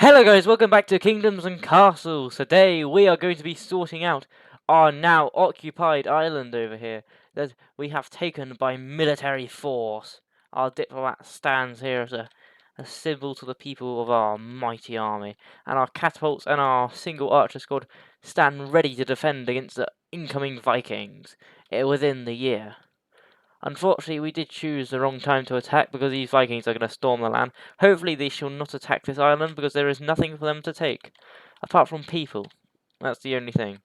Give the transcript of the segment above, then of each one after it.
Hello guys, welcome back to Kingdoms and Castles. Today we are going to be sorting out our now occupied island over here that we have taken by military force. Our diplomat stands here as a symbol to the people of our mighty army, and our catapults and our single archer squad stand ready to defend against the incoming Vikings within the year. Unfortunately, we did choose the wrong time to attack because these Vikings are going to storm the land. Hopefully they shall not attack this island because there is nothing for them to take. Apart from people. That's the only thing.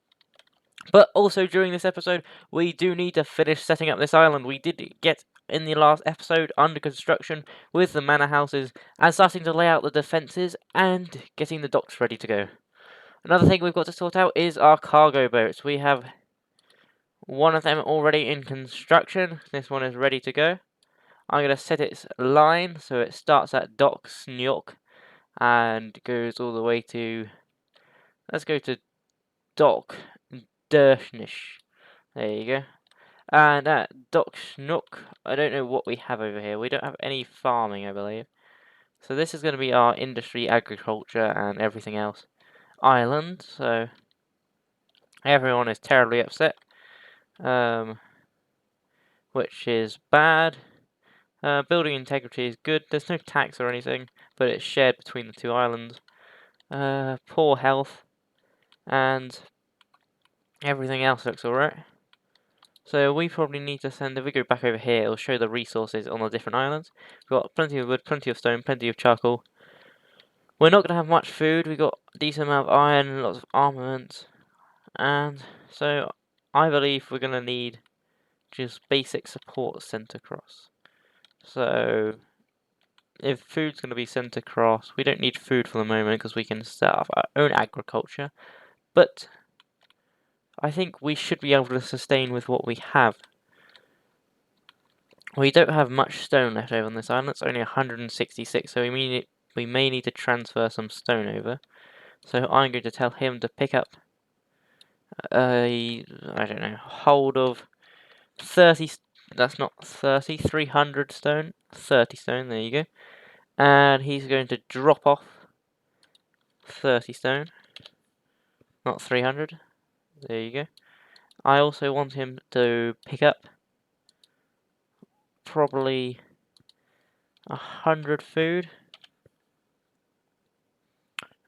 But also during this episode, we do need to finish setting up this island. We did get in the last episode under construction with the manor houses and starting to lay out the defences and getting the docks ready to go. Another thing we've got to sort out is our cargo boats. We have one of them already in construction. This one is ready to go. I'm going to set its line so it starts at Dock Snyok and goes all the way to, let's go to Dock Dershnish. There you go. And at Dock Snyok, I don't know what we have over here. We don't have any farming, I believe. So this is going to be our industry, agriculture, and everything else island. So everyone is terribly upset, which is bad. Building integrity is good. There's no tax or anything, but it's shared between the two islands. Poor health, and everything else looks alright. So we probably need to send, if we go back over here, it'll show the resources on the different islands. We've got plenty of wood, plenty of stone, plenty of charcoal. We're not going to have much food. We've got a decent amount of iron, lots of armaments. And so I believe we're going to need just basic support sent across. So if food's going to be sent across, we don't need food for the moment because we can set up our own agriculture. But I think we should be able to sustain with what we have. We don't have much stone left over on this island. It's only 166, so we may need to transfer some stone over. So I'm going to tell him to pick up a, I don't know, hold of 30, that's not 30, 300 stone, 30 stone, there you go. And he's going to drop off 30 stone, not 300, there you go. I also want him to pick up probably 100 food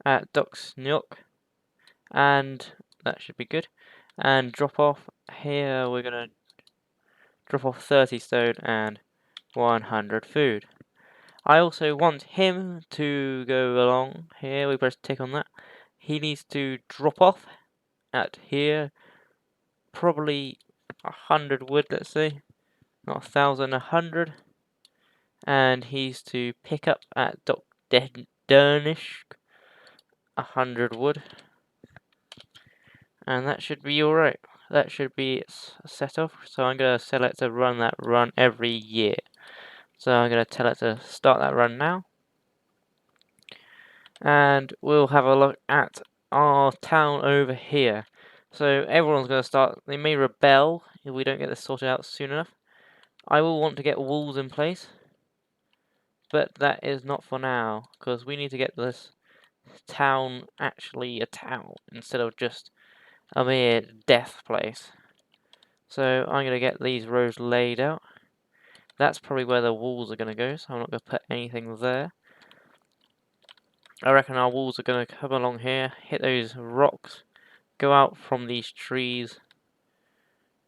at Dock Snyok, and that should be good. And drop off here, we're gonna drop off 30 stone and 100 food. I also want him to go along here, we press tick on that. He needs to drop off at here, probably 100 wood, let's say, not 1,000, 100. And he's to pick up at Dock Dernish 100 wood, and that should be alright. That should be set off, so I'm going to tell it to run that run every year. So I'm going to tell it to start that run now. And we'll have a look at our town over here. So everyone's going to start, they may rebel if we don't get this sorted out soon enough. I will want to get walls in place, but that is not for now, because we need to get this town actually a town instead of just a mere death place. So I'm going to get these roads laid out. That's probably where the walls are going to go, so I'm not going to put anything there. I reckon our walls are going to come along here, hit those rocks, go out from these trees.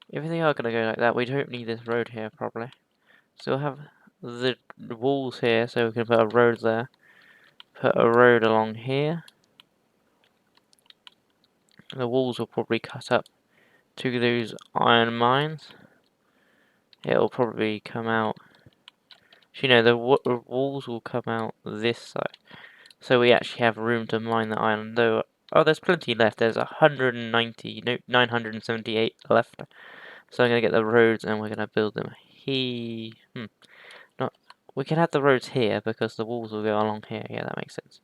If they are going to go like that, we don't need this road here probably. So we'll have the walls here, so we can put a road there. Put a road along here. The walls will probably cut up to those iron mines. It'll probably come out. You know, the walls will come out this side, so we actually have room to mine the iron. Though, oh, there's plenty left. There's 190, no, 978 left. So I'm gonna get the roads and we're gonna build them. Not. We can have the roads here because the walls will go along here. Yeah, that makes sense.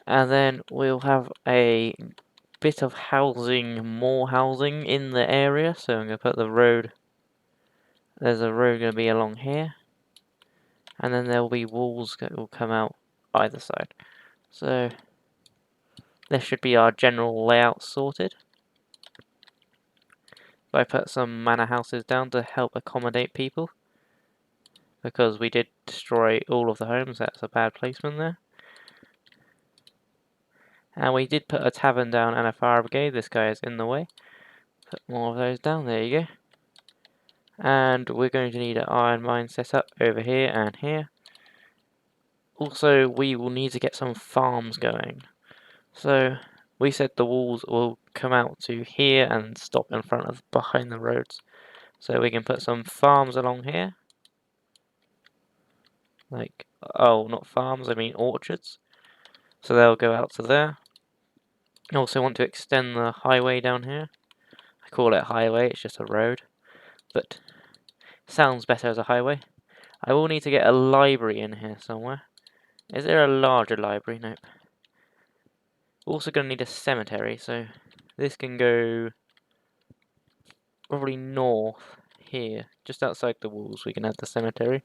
And then we'll have a bit of housing, more housing in the area. So I'm gonna put the road. There's a road gonna be along here. And then there will be walls that will come out either side. So this should be our general layout sorted. I put some manor houses down to help accommodate people, because we did destroy all of the homes. That's a bad placement there. And we did put a tavern down and a fire brigade. This guy is in the way. Put more of those down. There you go. And we're going to need an iron mine set up over here and here. Also, we will need to get some farms going. So we said the walls will come out to here and stop in front of behind the roads. So we can put some farms along here. Like, oh, not farms, I mean orchards. So they'll go out to there. I also want to extend the highway down here. I call it highway, it's just a road, but sounds better as a highway. I will need to get a library in here somewhere. Is there a larger library? Nope. Also going to need a cemetery, so this can go probably north here, just outside the walls. We can add the cemetery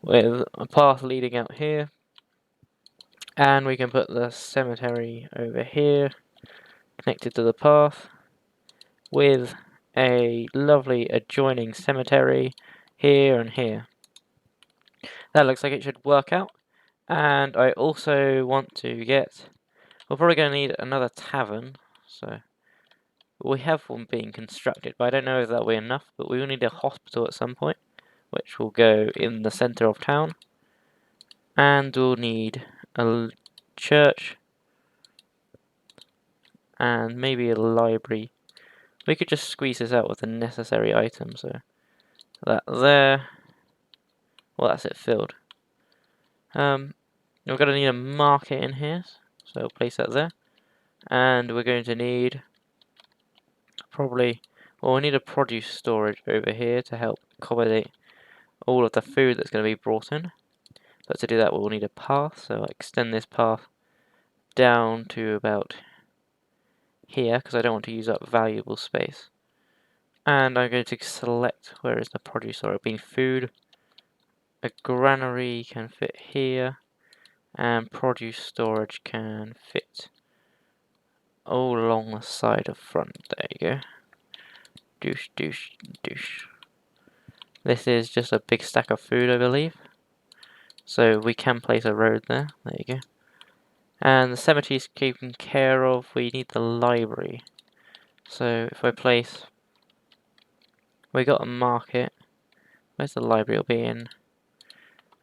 with a path leading out here, and we can put the cemetery over here, connected to the path, with a lovely adjoining cemetery here and here. That looks like it should work out. And I also want to get... We're probably going to need another tavern, so... We have one being constructed, but I don't know if that will be enough, but we will need a hospital at some point, which will go in the centre of town. And we'll need a church, and maybe a library. We could just squeeze this out with the necessary items, so... That there... Well, that's it filled. We're going to need a market in here, so we'll place that there. And we're going to need probably, well, we need a produce storage over here to help accommodate all of the food that's going to be brought in. But to do that, we'll need a path, so I'll extend this path down to about here, because I don't want to use up valuable space. And I'm going to select where is the produce store. It'll be food. A granary can fit here, and produce storage can fit all along the side of front. There you go. Douche, douche, douche. This is just a big stack of food, I believe. So we can place a road there. There you go. And the cemetery is taken care of. We need the library. So if I place... We got a market. Where's the library? It'll be in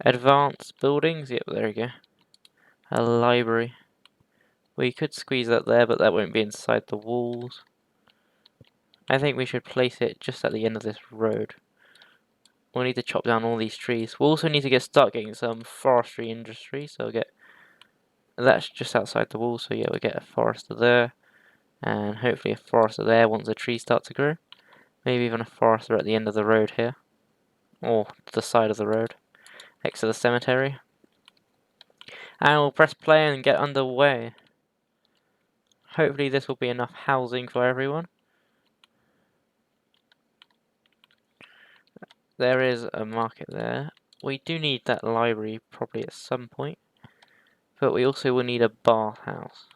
advanced buildings. Yep, there we go. A library. We could squeeze that there, but that won't be inside the walls. I think we should place it just at the end of this road. We'll need to chop down all these trees. We'll also need to start getting some forestry industry, so we'll get... That's just outside the wall, so yeah, we'll get a forester there. And hopefully a forester there once the trees start to grow. Maybe even a forester at the end of the road here. Or to the side of the road, next to the cemetery. And we'll press play and get underway. Hopefully this will be enough housing for everyone. There is a market there. We do need that library probably at some point. But we also will need a bathhouse.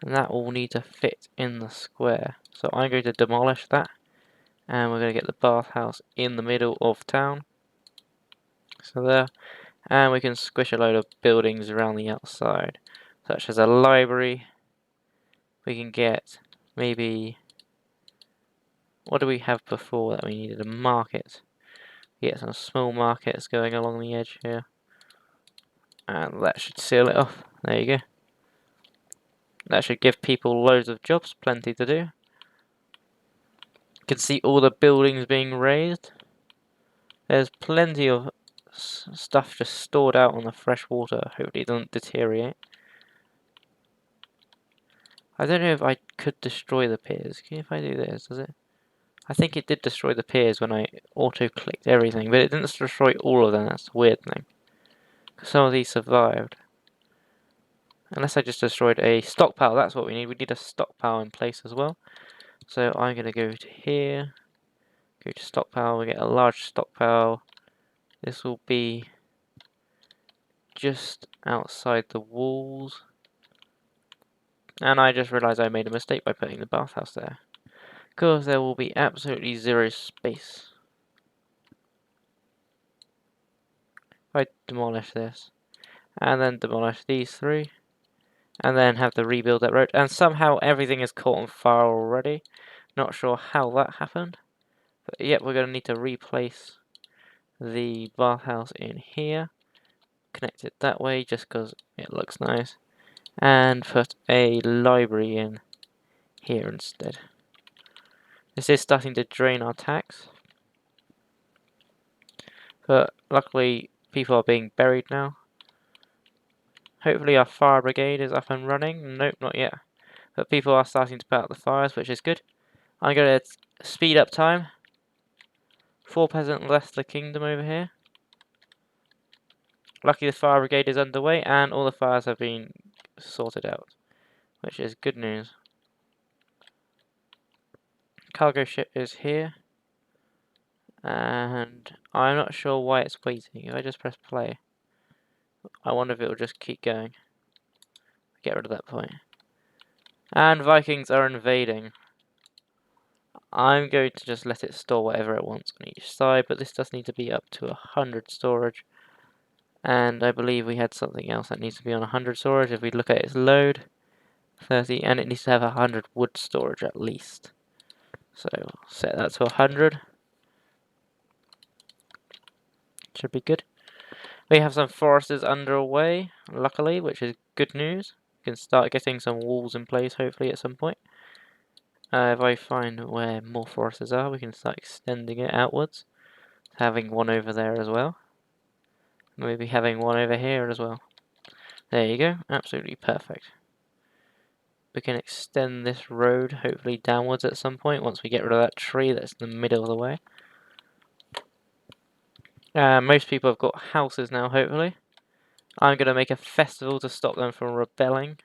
And that will need to fit in the square. So I'm going to demolish that. And we're going to get the bathhouse in the middle of town. So there. And we can squish a load of buildings around the outside. Such as a library. We can get maybe... What do we have before that we needed? A market. Get some small markets going along the edge here. And that should seal it off. There you go. That should give people loads of jobs, plenty to do. You can see all the buildings being raised. There's plenty of stuff just stored out on the fresh water. Hopefully it doesn't deteriorate. I don't know if I could destroy the piers. If I do this, does it? I think it did destroy the piers when I auto-clicked everything, but it didn't destroy all of them. That's the weird thing. Some of these survived. Unless I just destroyed a stockpile, that's what we need. We need a stockpile in place as well. So I'm going to go to here, go to stockpile, we get a large stockpile. This will be just outside the walls. And I just realised I made a mistake by putting the bathhouse there. Because there will be absolutely zero space. If I demolish this, and then demolish these three, and then have to rebuild that road, and somehow everything is caught on fire already. Not sure how that happened. But yep, we're going to need to replace the bathhouse in here. Connect it that way just because it looks nice. And put a library in here instead. This is starting to drain our tax. But luckily people are being buried now. Hopefully our fire brigade is up and running. Nope, not yet. But people are starting to put out the fires, which is good. I'm going to speed up time. 4 peasant left the kingdom over here. Lucky the fire brigade is underway and all the fires have been sorted out, which is good news. Cargo ship is here, and I'm not sure why it's waiting. If I just press play, I wonder if it will just keep going. Get rid of that point. And Vikings are invading. I'm going to just let it store whatever it wants on each side, but this does need to be up to 100 storage. And I believe we had something else that needs to be on 100 storage. If we look at its load, 30, and it needs to have 100 wood storage at least. So set that to 100. Should be good. We have some foresters underway, luckily, which is good news. We can start getting some walls in place, hopefully, at some point. If I find where more foresters are, we can start extending it outwards. Having one over there as well. Maybe having one over here as well. There you go, absolutely perfect. We can extend this road, hopefully downwards at some point, once we get rid of that tree that's in the middle of the way. Most people have got houses now, hopefully. I'm going to make a festival to stop them from rebelling.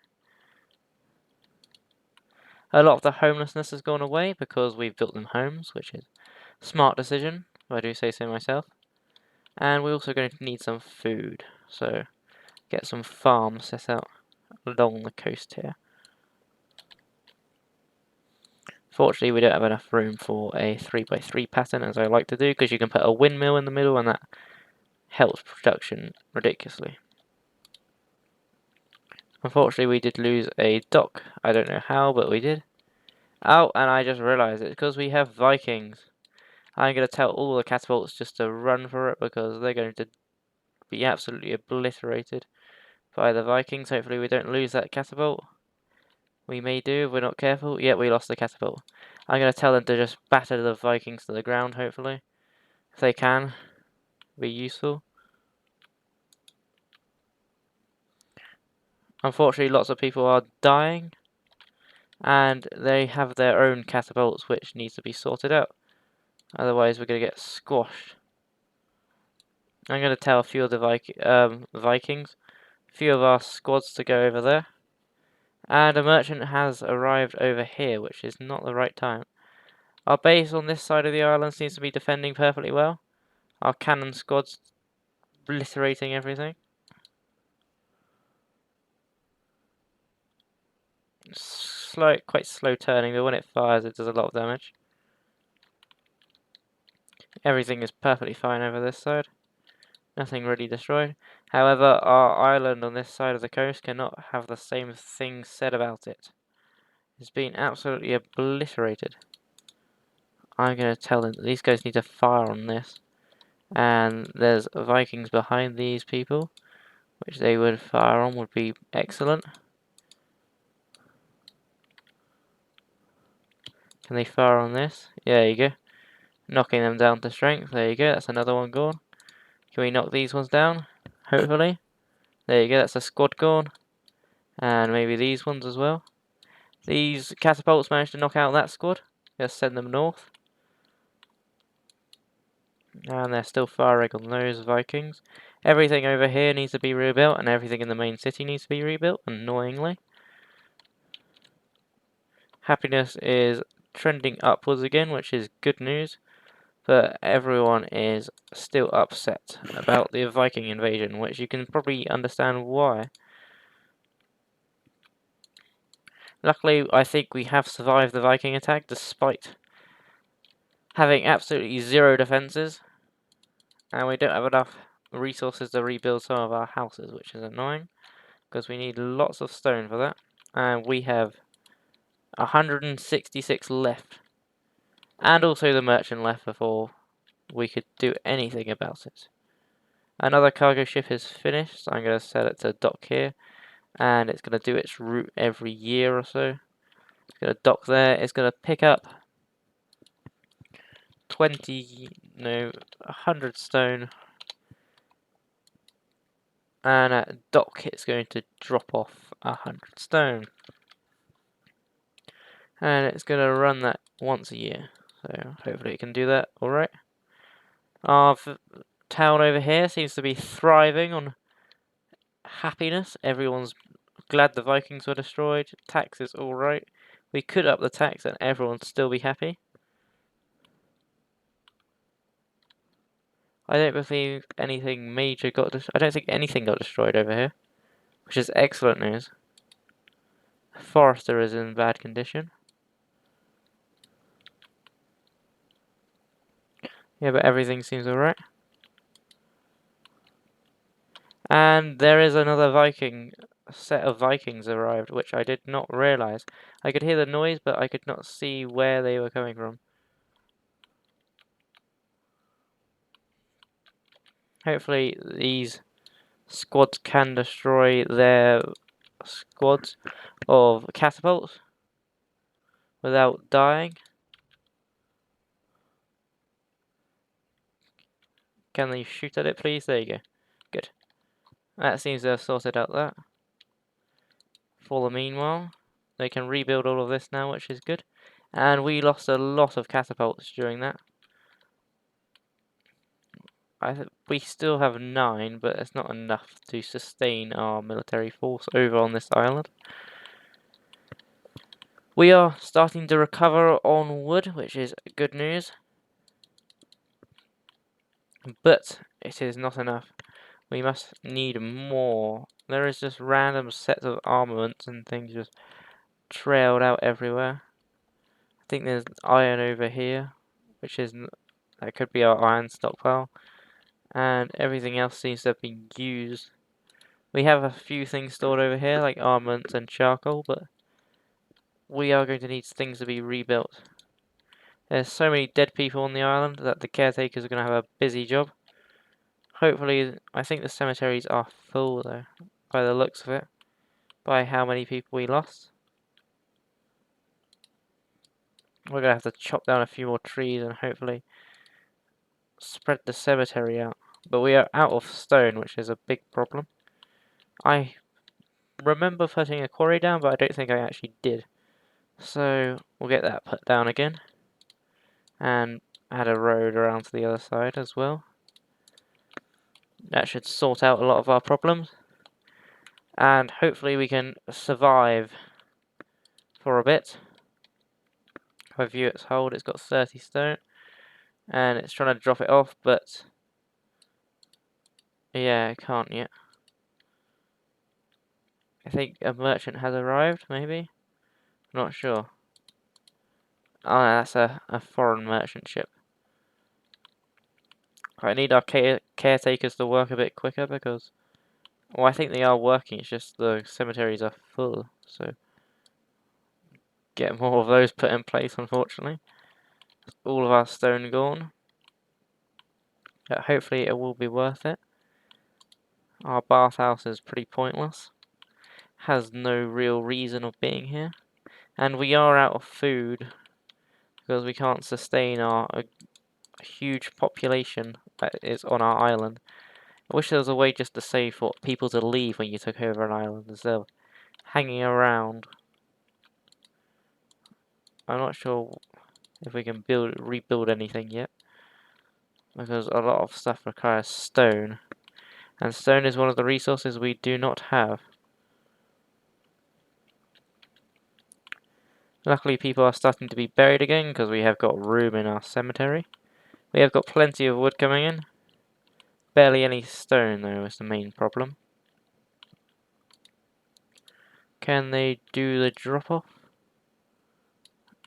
A lot of the homelessness has gone away because we've built them homes, which is a smart decision, if I do say so myself. And we're also going to need some food, so get some farms set out along the coast here. Fortunately, we don't have enough room for a 3x3 pattern, as I like to do, because you can put a windmill in the middle and that helps production ridiculously. Unfortunately, we did lose a dock. I don't know how, but we did. Oh, and I just realised it's because we have Vikings. I'm going to tell all the catapults just to run for it because they're going to be absolutely obliterated by the Vikings. Hopefully we don't lose that catapult. We may do if we're not careful. Yeah, we lost the catapult. I'm going to tell them to just batter the Vikings to the ground, hopefully. If they can, be useful. Unfortunately, lots of people are dying. And they have their own catapults, which needs to be sorted out. Otherwise, we're going to get squashed. I'm going to tell a few of the Vikings, a few of our squads to go over there. And a merchant has arrived over here, which is not the right time. Our base on this side of the island seems to be defending perfectly well. Our cannon squad's obliterating everything. Slow, quite slow turning, but when it fires it does a lot of damage. Everything is perfectly fine over this side. Nothing really destroyed. However, our island on this side of the coast cannot have the same thing said about it. It's been absolutely obliterated. I'm going to tell them that these guys need to fire on this. And there's Vikings behind these people, which they would fire on, would be excellent. Can they fire on this? Yeah, there you go. Knocking them down to strength. There you go, that's another one gone. Can we knock these ones down? Hopefully. There you go, that's a squad gone. And maybe these ones as well. These catapults managed to knock out that squad. Just send them north. And they're still firing on those Vikings. Everything over here needs to be rebuilt, and everything in the main city needs to be rebuilt, annoyingly. Happiness is trending upwards again, which is good news. but everyone is still upset about the Viking invasion, which you can probably understand why. Luckily, I think we have survived the Viking attack despite having absolutely zero defences, and we don't have enough resources to rebuild some of our houses, which is annoying, because we need lots of stone for that, and we have 166 left, and also the merchant left before we could do anything about it. Another cargo ship is finished, so I'm going to set it to dock here, and it's going to do its route every year or so. It's going to dock there, it's going to pick up 100 stone, and at dock it's going to drop off 100 stone. And it's going to run that once a year, so hopefully it can do that alright. Our town over here seems to be thriving on happiness. Everyone's glad the Vikings were destroyed. Tax is alright. We could up the tax and everyone would still be happy. I don't believe anything major got destroyed. I don't think anything got destroyed over here, which is excellent news. Forester is in bad condition. Yeah, but everything seems alright. And there is another set of Vikings arrived, which I did not realise. I could hear the noise, but I could not see where they were coming from. Hopefully these squads can destroy their squads of catapults without dying. Can they shoot at it, please? There you go. Good. That seems to have sorted out that. For the meanwhile, they can rebuild all of this now, which is good. And we lost a lot of catapults during that. We still have 9, but it's not enough to sustain our military force over on this island. We are starting to recover on wood, which is good news. But it is not enough. We must need more. There is just random sets of armaments and things just trailed out everywhere. I think there's iron over here, which is that could be our iron stockpile. And everything else seems to have been used. We have a few things stored over here, like armaments and charcoal, but we are going to need things to be rebuilt. There's so many dead people on the island that the caretakers are going to have a busy job. Hopefully, I think the cemeteries are full though, by the looks of it, by how many people we lost. We're going to have to chop down a few more trees and hopefully spread the cemetery out. But we are out of stone, which is a big problem. I remember putting a quarry down, but I don't think I actually did. So we'll get that put down again. And add a road around to the other side as well. That should sort out a lot of our problems. And hopefully we can survive for a bit. If I view its hold, it's got 30 stone. And it's trying to drop it off, but yeah, it can't yet. I think a merchant has arrived, maybe? Not sure. Oh, that's a foreign merchant ship. I need our caretakers to work a bit quicker because, well, I think they are working, it's just the cemeteries are full, so get more of those put in place, unfortunately. All of our stone gone. But hopefully it will be worth it. Our bathhouse is pretty pointless. Has no real reason of being here. And we are out of food because we can't sustain a huge population that is on our island. I wish there was a way just to say for people to leave when you took over an island instead of hanging around. I'm not sure if we can rebuild anything yet, because a lot of stuff requires stone, and stone is one of the resources we do not have. Luckily people are starting to be buried again because we have got room in our cemetery, We have got plenty of wood coming in. Barely any stone, though, is the main problem. Can they do the drop-off?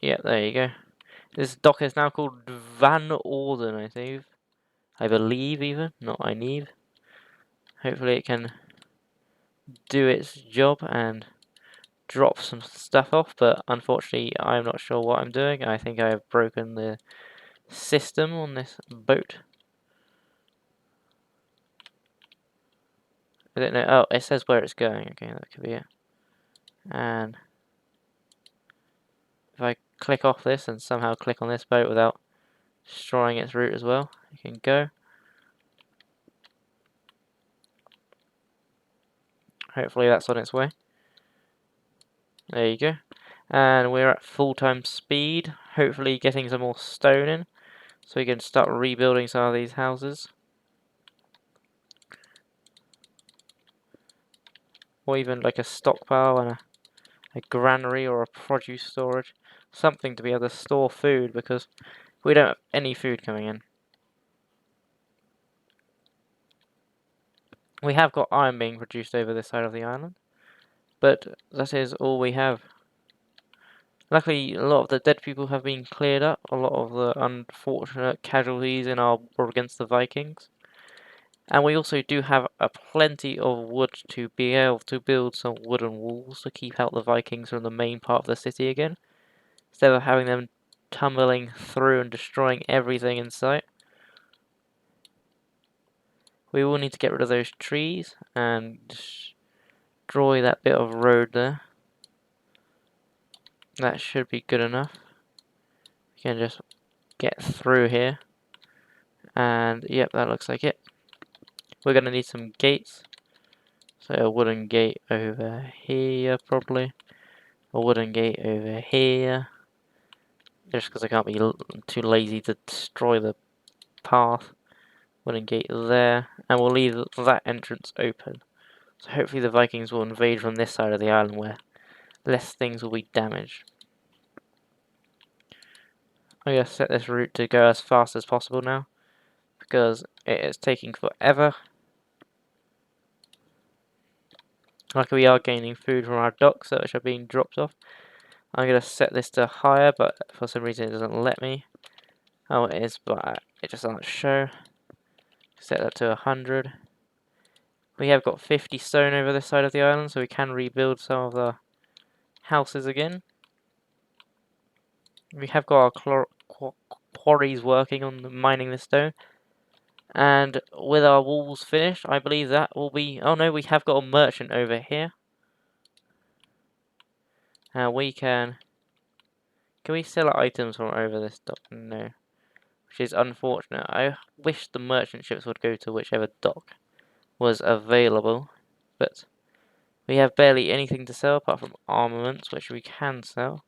Yeah, there you go. This dock is now called Van Orden, I think. I believe, even. Not I need. Hopefully it can do its job and drop some stuff off, but unfortunately I'm not sure what I'm doing. I think I have broken the system on this boat. I don't know. Oh, it says where it's going. Okay, that could be it. And if I click off this and somehow click on this boat without destroying its route as well, it can go. Hopefully that's on its way. There you go. And we're at full-time speed. Hopefully getting some more stone in, so we can start rebuilding some of these houses. Or even like a stockpile and a granary or a produce storage. Something to be able to store food, because we don't have any food coming in. We have got iron being produced over this side of the island, but that is all we have. Luckily, a lot of the dead people have been cleared up, a lot of the unfortunate casualties in our war against the Vikings. And we also do have plenty of wood to be able to build some wooden walls to keep out the Vikings from the main part of the city again, instead of having them tumbling through and destroying everything in sight. We will need to get rid of those trees and destroy that bit of road there. That should be good enough. We can just get through here. And yep, that looks like it. We're going to need some gates. So a wooden gate over here probably. A wooden gate over here. Just because I can't be too lazy to destroy the path. Wooden gate there. And we'll leave that entrance open. So hopefully the Vikings will invade from this side of the island where less things will be damaged. I'm going to set this route to go as fast as possible now, because it is taking forever. Luckily we are gaining food from our docks which are being dropped off. I'm going to set this to higher, but for some reason it doesn't let me. Oh, it is, but it just doesn't show. Set that to 100. We have got 50 stone over this side of the island, so we can rebuild some of the houses again. We have got our quarries working on mining the stone. And with our walls finished, I believe that will be... Oh no, we have got a merchant over here. We can... Can we sell items from over this dock? No. Which is unfortunate. I wish the merchant ships would go to whichever dock was available. But we have barely anything to sell apart from armaments, which we can sell.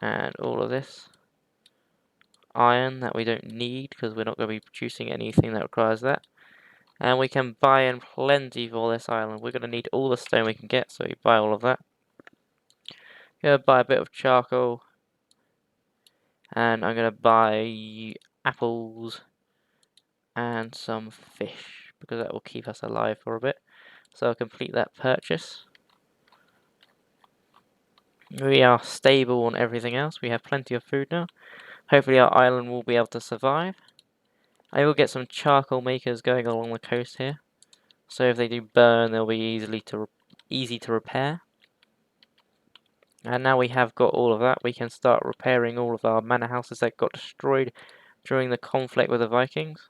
And all of this. Iron that we don't need, because we're not going to be producing anything that requires that. And we can buy in plenty for this island. We're going to need all the stone we can get, so we buy all of that. Gonna buy a bit of charcoal. And I'm going to buy apples and some fish, because that will keep us alive for a bit. So I'll complete that purchase. We are stable on everything else. We have plenty of food now. Hopefully our island will be able to survive. I will get some charcoal makers going along the coast here. So if they do burn, they'll be easy to repair. And now we have got all of that, we can start repairing all of our manor houses that got destroyed during the conflict with the Vikings.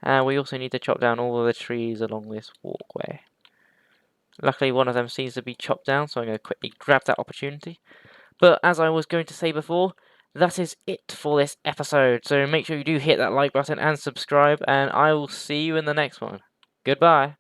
And we also need to chop down all of the trees along this walkway. Luckily one of them seems to be chopped down, so I'm going to quickly grab that opportunity. But as I was going to say before, that is it for this episode. So make sure you do hit that like button and subscribe, and I will see you in the next one. Goodbye.